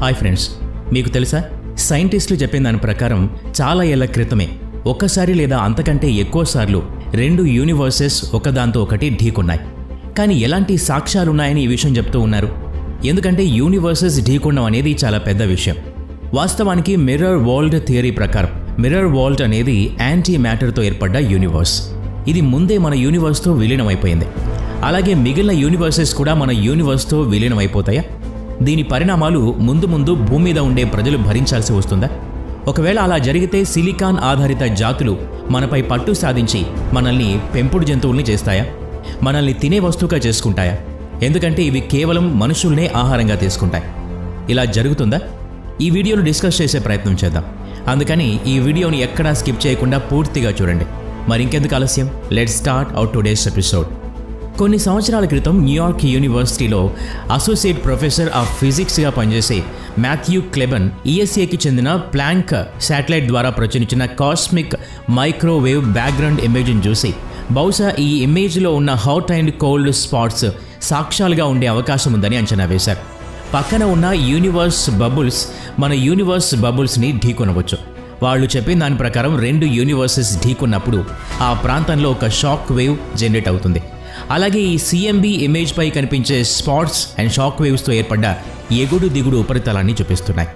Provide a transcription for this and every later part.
Hi friends, మీకు తెలుసా సైంటిస్టులు చెప్పిన దాని ప్రకారం చాలా ఏళ్ల క్రితమే ఒక్కసారి లేదా అంతకంటే ఎక్కువసార్లు రెండు యూనివర్సెస్ ఒకదాంతో ఒకటి ఢీకొన్నాయి. కానీ ఎలాంటి సాక్ష్యాలున్నాయని ఈ విషయం చెప్తూ ఉన్నారు. ఎందుకంటే యూనివర్సెస్ ఢీకొనడం అనేది చాలా పెద్ద విషయం. వాస్తవానికి మిర్రర్ వరల్డ్ థియరీ ప్రకారం మిర్రర్ వరల్డ్ అనేది యాంటీ మ్యాటర్తో ఏర్పడ్డ యూనివర్స్. ఇది ముందే మన యూనివర్స్తో విలీనమైపోయింది. అలాగే మిగిలిన యూనివర్సెస్ కూడా మన యూనివర్స్తో విలీనమైపోతాయా? దీని పరిణామాలు ముందు ముందు భూమి మీద ఉండే ప్రజలు భరించాల్సి వస్తుందా? ఒకవేళ అలా జరిగితే సిలికాన్ ఆధారిత జాతులు మనపై పట్టు సాధించి మనల్ని పెంపుడు జంతువుల్ని చేస్తాయా? మనల్ని తినే వస్తువుగా చేసుకుంటాయా? ఎందుకంటే ఇవి కేవలం మనుషుల్నే ఆహారంగా తీసుకుంటాయి. ఇలా జరుగుతుందా? ఈ వీడియోను డిస్కస్ చేసే ప్రయత్నం చేద్దాం. అందుకని ఈ వీడియోని ఎక్కడా స్కిప్ చేయకుండా పూర్తిగా చూడండి. మరి ఇంకెందుకు ఆలస్యం, let's start our today's episode. కొన్ని సంవత్సరాల క్రితం న్యూయార్క్ యూనివర్సిటీలో అసోసియేట్ ప్రొఫెసర్ ఆఫ్ ఫిజిక్స్గా పనిచేసే మాథ్యూ క్లెబన్ ఈఎస్ఏకి చెందిన ప్లాంక్ శాటిలైట్ ద్వారా ప్రచురించిన కాస్మిక్ మైక్రోవేవ్ బ్యాక్గ్రౌండ్ ఇమేజ్ని చూసి బహుశా ఈ ఇమేజ్లో ఉన్న హాట్ అండ్ కోల్డ్ స్పాట్స్ సాక్ష్యాలుగా ఉండే అవకాశం ఉందని అంచనా వేశారు. పక్కన ఉన్న యూనివర్స్ బబుల్స్ మన యూనివర్స్ బబుల్స్ని ఢీకొనవచ్చు. వాళ్ళు చెప్పిన దాని ప్రకారం రెండు యూనివర్సెస్ ఢీకొన్నప్పుడు ఆ ప్రాంతంలో ఒక షాక్ వేవ్ జనరేట్ అవుతుంది. అలాగే ఈ సిఎంబి ఇమేజ్ పై కనిపించే స్పాట్స్ అండ్ షాక్ వేవ్స్తో ఏర్పడ్డ ఎగుడు దిగుడు ఉపరితలాన్ని చూపిస్తున్నాయి.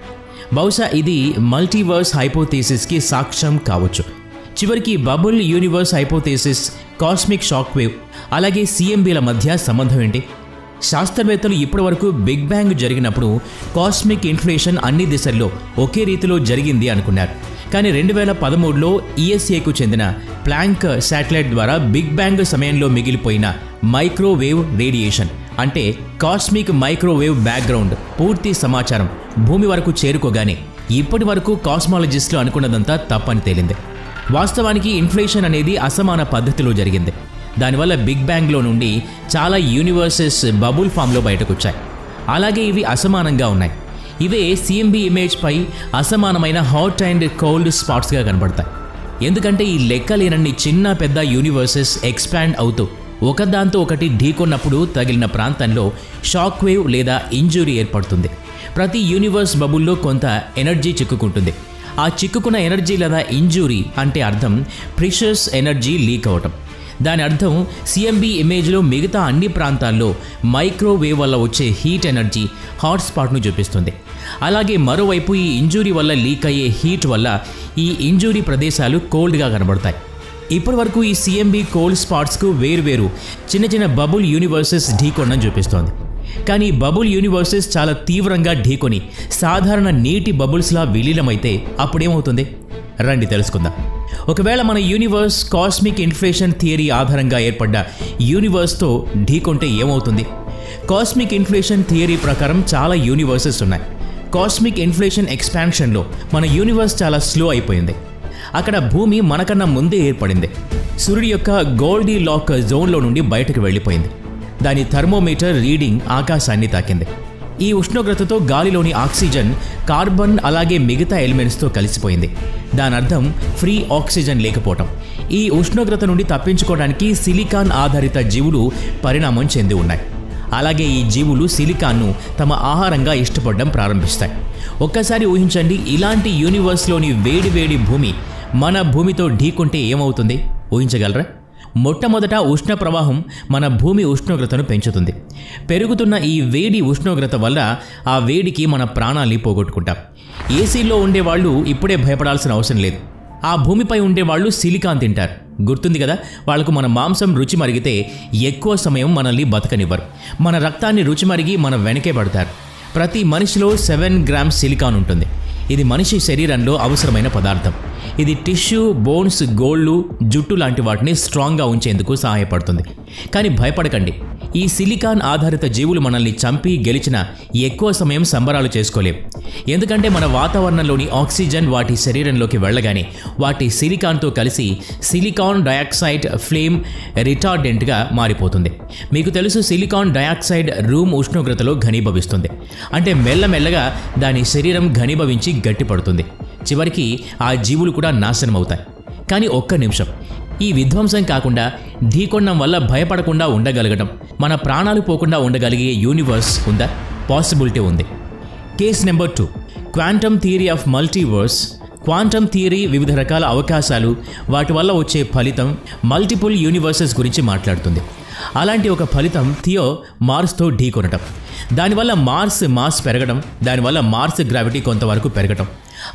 బహుశా ఇది మల్టీవర్స్ హైపోథీసిస్కి సాక్ష్యం కావచ్చు. చివరికి bubble universe hypothesis, cosmic shock wave అలాగే సిఎంబిల మధ్య సంబంధం ఏంటి? శాస్త్రవేత్తలు ఇప్పటివరకు బిగ్ బ్యాంగ్ జరిగినప్పుడు కాస్మిక్ ఇన్ఫ్లేషన్ అన్ని దిశల్లో ఒకే రీతిలో జరిగింది అనుకున్నారు. కానీ 2013లో ఈఎస్ఏకు చెందిన ప్లాంక్ శాటిలైట్ ద్వారా బిగ్ బ్యాంగ్ సమయంలో మిగిలిపోయిన మైక్రోవేవ్ రేడియేషన్ అంటే కాస్మిక్ మైక్రోవేవ్ బ్యాక్గ్రౌండ్ పూర్తి సమాచారం భూమి వరకు చేరుకోగానే ఇప్పటి వరకు కాస్మాలజిస్టులు అనుకున్నదంతా తప్పని తేలింది. వాస్తవానికి ఇన్ఫ్లేషన్ అనేది అసమాన పద్ధతిలో జరిగింది. దానివల్ల బిగ్ బ్యాంగ్లో నుండి చాలా యూనివర్సెస్ బబుల్ ఫామ్లో బయటకు వచ్చాయి. అలాగే ఇవి అసమానంగా ఉన్నాయి. ఇవే సిఎంబి ఇమేజ్ పై అసమానమైన హాట్ అండ్ కోల్డ్ స్పాట్స్గా కనబడతాయి. ఎందుకంటే ఈ లెక్కలేనన్ని చిన్న పెద్ద యూనివర్సెస్ ఎక్స్పాండ్ అవుతూ ఒకదాంతో ఒకటి ఢీకొన్నప్పుడు తగిలిన ప్రాంతంలో షాక్ వేవ్ లేదా ఇంజురీ ఏర్పడుతుంది. ప్రతి యూనివర్స్ బబుల్లో కొంత ఎనర్జీ చిక్కుకుంటుంది. ఆ చిక్కుకున్న ఎనర్జీ లేదా ఇంజురీ అంటే అర్థం ప్రెషస్ ఎనర్జీ లీక్ అవటం. దాని అర్థం సిఎంబి ఇమేజ్లో మిగతా అన్ని ప్రాంతాల్లో మైక్రోవేవ్ వల్ల వచ్చే హీట్ ఎనర్జీ హాట్స్పాట్ను చూపిస్తుంది. అలాగే మరోవైపు ఈ ఇంజురీ వల్ల లీక్ అయ్యే హీట్ వల్ల ఈ ఇంజురీ ప్రదేశాలు కోల్డ్గా కనబడతాయి. ఇప్పటి వరకు ఈ సిఎంబి కోల్డ్ స్పాట్స్కు వేరువేరు చిన్న చిన్న బబుల్ యూనివర్సెస్ ఢీకొనడం చూపిస్తోంది. కానీ బబుల్ యూనివర్సెస్ చాలా తీవ్రంగా ఢీకొని సాధారణ నీటి బబుల్స్లా విలీనమైతే అప్పుడేమవుతుంది? రండి తెలుసుకుందాం. ఒకవేళ మన యూనివర్స్ కాస్మిక్ ఇన్ఫ్లేషన్ థియరీ ఆధారంగా ఏర్పడ్డ యూనివర్స్తో ఢీకొంటే ఏమవుతుంది? కాస్మిక్ ఇన్ఫ్లేషన్ థియరీ ప్రకారం చాలా యూనివర్సెస్ ఉన్నాయి. కాస్మిక్ ఇన్ఫ్లేషన్ ఎక్స్పాన్షన్లో మన యూనివర్స్ చాలా స్లో అయిపోయింది. అక్కడ భూమి మనకన్నా ముందే ఏర్పడింది. సూర్యుడి యొక్క గోల్డీ లాక్ జోన్లో నుండి బయటకు వెళ్ళిపోయింది. దాని థర్మోమీటర్ రీడింగ్ ఆకాశాన్ని తాకింది. ఈ ఉష్ణోగ్రతతో గాలిలోని ఆక్సిజన్, కార్బన్ అలాగే మిగతా ఎలిమెంట్స్తో కలిసిపోయింది. దాని అర్థం ఫ్రీ ఆక్సిజన్ లేకపోవటం. ఈ ఉష్ణోగ్రత నుండి తప్పించుకోవడానికి సిలికాన్ ఆధారిత జీవులు పరిణామం చెంది ఉన్నాయి. అలాగే ఈ జీవులు సిలికాన్ను తమ ఆహారంగా ఇష్టపడడం ప్రారంభిస్తాయి. ఒక్కసారి ఊహించండి, ఇలాంటి యూనివర్స్లోని వేడి భూమి మన భూమితో ఢీకొంటే ఏమవుతుంది? ఊహించగలరా? మొట్టమొదట ఉష్ణ ప్రవాహం మన భూమి ఉష్ణోగ్రతను పెంచుతుంది. పెరుగుతున్న ఈ వేడి ఉష్ణోగ్రత వల్ల ఆ వేడికి మన ప్రాణాల్ని పోగొట్టుకుంటాం. ఏసీలో ఉండేవాళ్ళు ఇప్పుడే భయపడాల్సిన అవసరం లేదు. ఆ భూమిపై ఉండేవాళ్ళు సిలికాన్ తింటారు. గుర్తుంది కదా, వాళ్లకు మన మాంసం రుచి మరిగితే ఎక్కువ సమయం మనల్ని బతకనివ్వరు. మన రక్తాన్ని రుచి మరిగి మన వెనకే పడతారు. ప్రతి మనిషిలో 7 గ్రామ్స్ సిలికాన్ ఉంటుంది. ఇది మనిషి శరీరంలో అవసరమైన పదార్థం. ఇది టిష్యూ, బోన్స్, గోళ్ళు, జుట్టు లాంటి వాటిని స్ట్రాంగ్గా ఉంచేందుకు సహాయపడుతుంది. కానీ భయపడకండి, ఈ సిలికాన్ ఆధారిత జీవులు మనల్ని చంపి గెలిచిన ఎక్కువ సమయం సంబరాలు చేసుకోలేం. ఎందుకంటే మన వాతావరణంలోని ఆక్సిజన్ వాటి శరీరంలోకి వెళ్ళగానే వాటి సిలికాన్తో కలిసి సిలికాన్ డయాక్సైడ్ ఫ్లేమ్ రిటార్డెంట్గా మారిపోతుంది. మీకు తెలుసు, సిలికాన్ డయాక్సైడ్ రూమ్ ఉష్ణోగ్రతలో ఘనీభవిస్తుంది. అంటే మెల్లమెల్లగా దాని శరీరం ఘనీభవించి గట్టిపడుతుంది. చివరికి ఆ జీవులు కూడా నాశనం అవుతాయి. కానీ ఒక్క నిమిషం, ఈ విధ్వంసం కాకుండా ఢీకొనడం వల్ల భయపడకుండా ఉండగలగడం, మన ప్రాణాలు పోకుండా ఉండగలిగే యూనివర్స్ ఉందా? పాసిబిలిటీ ఉంది. Case number 2, quantum theory of multiverse. Quantum theory వివిధ రకాల అవకాశాలు, వాటి వల్ల వచ్చే ఫలితం, మల్టిపుల్ యూనివర్సెస్ గురించి మాట్లాడుతుంది. అలాంటి ఒక ఫలితం థియో మార్స్తో ఢీకొనటం. దానివల్ల మార్స్ మాస్ పెరగడం, దానివల్ల మార్స్ గ్రావిటీ కొంతవరకు పెరగటం.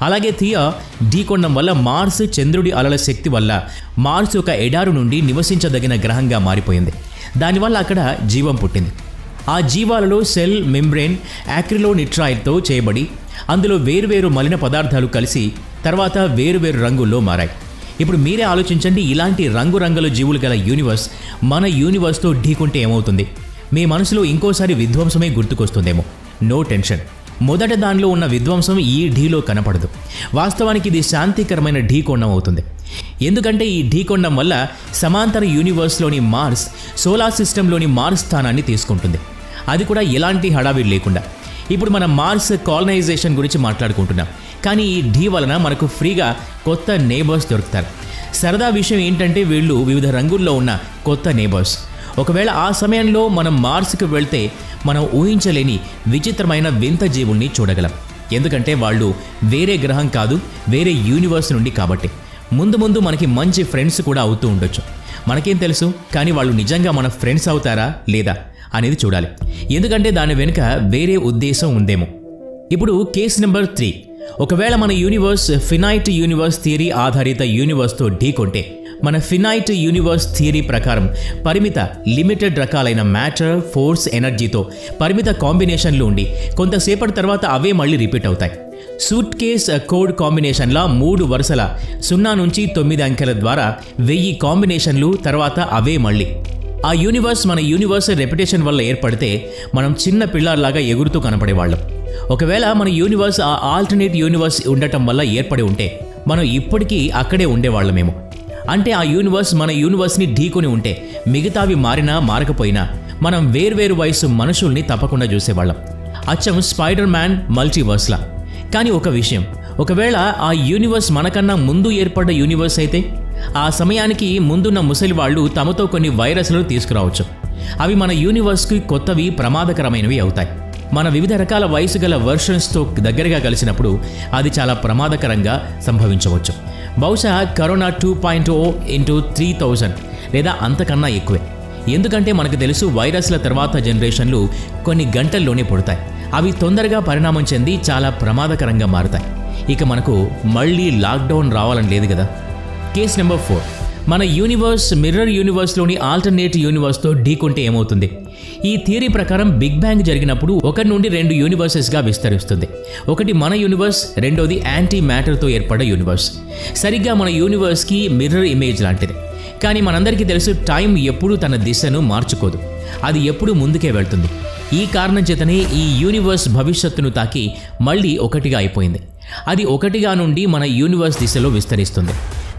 అలాగే థియో ఢీకొనడం వల్ల మార్స్ చంద్రుడి అలల శక్తి వల్ల మార్స్ ఒక ఎడారు నుండి నివసించదగిన గ్రహంగా మారిపోయింది. దానివల్ల అక్కడ జీవం పుట్టింది. ఆ జీవాలలో సెల్ మెంబ్రేన్ యాక్రిలోనిట్రాయిడ్తో చేయబడి అందులో వేరువేరు మలిన పదార్థాలు కలిసి తర్వాత వేరువేరు రంగుల్లో మారాయి. ఇప్పుడు మీరే ఆలోచించండి, ఇలాంటి రంగురంగుల జీవులు గల యూనివర్స్ మన యూనివర్స్తో ఢీకొంటే ఏమవుతుంది? మీ మనసులో ఇంకోసారి విధ్వంసమే గుర్తుకొస్తుందేమో. నో టెన్షన్, మొదట దానిలో ఉన్న విధ్వంసం ఈ ఢీలో కనపడదు. వాస్తవానికి ఇది శాంతికరమైన ఢీకొండం అవుతుంది. ఎందుకంటే ఈ ఢీకొండం వల్ల సమాంతర యూనివర్స్లోని మార్స్ సోలార్ సిస్టంలోని మార్స్ స్థానాన్ని తీసుకుంటుంది. అది కూడా ఎలాంటి హడావిడి లేకుండా. ఇప్పుడు మనం మార్స్ కాలనైజేషన్ గురించి మాట్లాడుకుంటున్నాం, కానీ ఈ ఢీ వలన మనకు ఫ్రీగా కొత్త నేబర్స్ దొరుకుతారు. సరదా విషయం ఏంటంటే వీళ్ళు వివిధ రంగుల్లో ఉన్న కొత్త నేబర్స్. ఒకవేళ ఆ సమయంలో మనం మార్స్కి వెళ్తే మనం ఊహించలేని విచిత్రమైన వింత జీవుల్ని చూడగలం. ఎందుకంటే వాళ్ళు వేరే గ్రహం కాదు, వేరే యూనివర్స్ నుండి కాబట్టి. ముందు ముందు మనకి మంచి ఫ్రెండ్స్ కూడా అవుతూ ఉండొచ్చు. మనకేం తెలుసు, కానీ వాళ్ళు నిజంగా మన ఫ్రెండ్స్ అవుతారా లేదా అనేది చూడాలి. ఎందుకంటే దాని వెనుక వేరే ఉద్దేశం ఉందేమో. ఇప్పుడు కేస్ నెంబర్ 3, ఒకవేళ మన యూనివర్స్ ఫినైట్ యూనివర్స్ థియరీ ఆధారిత యూనివర్స్తో ఢీకొంటే, మన ఫినైట్ యూనివర్స్ థియరీ ప్రకారం పరిమిత లిమిటెడ్ రకాలైన మ్యాటర్, ఫోర్స్, ఎనర్జీతో పరిమిత కాంబినేషన్లు ఉండి కొంతసేపటి తర్వాత అవే మళ్ళీ రిపీట్ అవుతాయి. సూట్ కేస్ కోడ్ కాంబినేషన్ల 3 వరుసల 0 నుంచి 9 అంకెల ద్వారా 1000 కాంబినేషన్లు, తర్వాత అవే మళ్ళీ. ఆ యూనివర్స్ మన యూనివర్స్ రెప్యుటేషన్ వల్ల ఏర్పడితే మనం చిన్న పిల్లర్లాగా ఎగురుతూ కనపడేవాళ్ళం. ఒకవేళ మన యూనివర్స్ ఆ ఆల్టర్నేట్ యూనివర్స్ ఉండటం వల్ల ఏర్పడి ఉంటే మనం ఇప్పటికీ అక్కడే ఉండేవాళ్ళమేమో. అంటే ఆ యూనివర్స్ మన యూనివర్స్ని ఢీకొని ఉంటే మిగతావి మారినా మారకపోయినా మనం వేర్వేరు వయసు మనుషుల్ని తప్పకుండా చూసేవాళ్ళం. అచ్చం స్పైడర్ మ్యాన్ మల్టీవర్స్లా. కానీ ఒక విషయం, ఒకవేళ ఆ యూనివర్స్ మనకన్నా ముందు ఏర్పడ్డ యూనివర్స్ అయితే ఆ సమయానికి ముందున్న ముసలి వాళ్ళు తమతో కొన్ని వైరస్లను తీసుకురావచ్చు. అవి మన యూనివర్స్కి కొత్తవి, ప్రమాదకరమైనవి అవుతాయి. మన వివిధ రకాల వయసు గల వర్షన్స్తో దగ్గరగా కలిసినప్పుడు అది చాలా ప్రమాదకరంగా సంభవించవచ్చు. బహుశా కరోనా 2.0 × 3000 లేదా అంతకన్నా ఎక్కువే. ఎందుకంటే మనకు తెలుసు వైరస్ల తర్వాత జనరేషన్లు కొన్ని గంటల్లోనే పుడతాయి. అవి తొందరగా పరిణామం చెంది చాలా ప్రమాదకరంగా మారుతాయి. ఇక మనకు మళ్ళీ లాక్డౌన్ రావాలని లేదు కదా. కేస్ నెంబర్ 4, మన యూనివర్స్ మిర్రర్ యూనివర్స్లోని ఆల్టర్నేట్ యూనివర్స్తో ఢీకొంటే ఏమవుతుంది? ఈ థియరీ ప్రకారం బిగ్ బ్యాంగ్ జరిగినప్పుడు 1 నుండి 2 యూనివర్సెస్గా విస్తరిస్తుంది. ఒకటి మన యూనివర్స్, రెండోది యాంటీ మ్యాటర్తో ఏర్పడ్డ యూనివర్స్. సరిగ్గా మన యూనివర్స్కి మిర్రర్ ఇమేజ్ లాంటిది. కానీ మనందరికీ తెలుసు టైం ఎప్పుడూ తన దిశను మార్చుకోదు, అది ఎప్పుడూ ముందుకే వెళ్తుంది. ఈ కారణం చేతనే ఈ యూనివర్స్ భవిష్యత్తును తాకి మళ్ళీ ఒకటిగా అయిపోయింది. అది ఒకటిగా నుండి మన యూనివర్స్ దిశలో విస్తరిస్తుంది.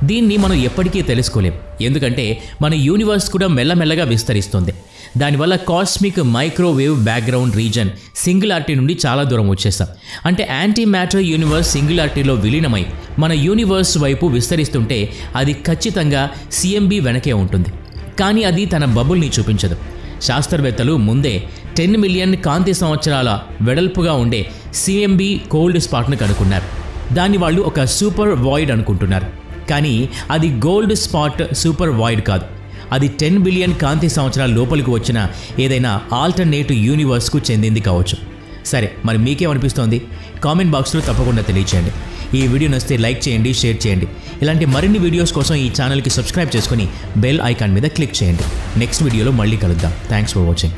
దీన్ని మనం ఎప్పటికీ తెలుసుకోలేం, ఎందుకంటే మన యూనివర్స్ కూడా మెల్లమెల్లగా విస్తరిస్తుంది. దానివల్ల cosmic microwave background reason singularity నుండి చాలా దూరం వచ్చేస్తాం. అంటే యాంటీ మ్యాటర్ యూనివర్స్ సింగులారిటీలో విలీనమై మన యూనివర్స్ వైపు విస్తరిస్తుంటే అది ఖచ్చితంగా సిఎంబి వెనకే ఉంటుంది. కానీ అది తన బబుల్ని చూపించదు. శాస్త్రవేత్తలు ముందే 10 మిలియన్ కాంతి సంవత్సరాల వెడల్పుగా ఉండే సిఎంబి కోల్డ్ స్పాట్ను కనుక్కున్నారు. దాన్ని వాళ్ళు ఒక సూపర్ వాయిడ్ అనుకుంటున్నారు. కానీ అది గోల్డ్ స్పాట్ సూపర్ వాయిడ్ కాదు. అది 10 బిలియన్ కాంతి సంవత్సరాల లోపలికి వచ్చిన ఏదైనా ఆల్టర్నేట్ యూనివర్స్కు చెందింది కావచ్చు. సరే, మరి మీకేమనిపిస్తోంది? కామెంట్ బాక్స్లో తప్పకుండా తెలియచేయండి. ఈ వీడియో నచ్చితే లైక్ చేయండి, షేర్ చేయండి. ఇలాంటి మరిన్ని వీడియోస్ కోసం ఈ ఛానల్కి సబ్స్క్రైబ్ చేసుకొని బెల్ ఐకాన్ మీద క్లిక్ చేయండి. నెక్స్ట్ వీడియోలో మళ్ళీ కలుద్దాం. Thanks for watching.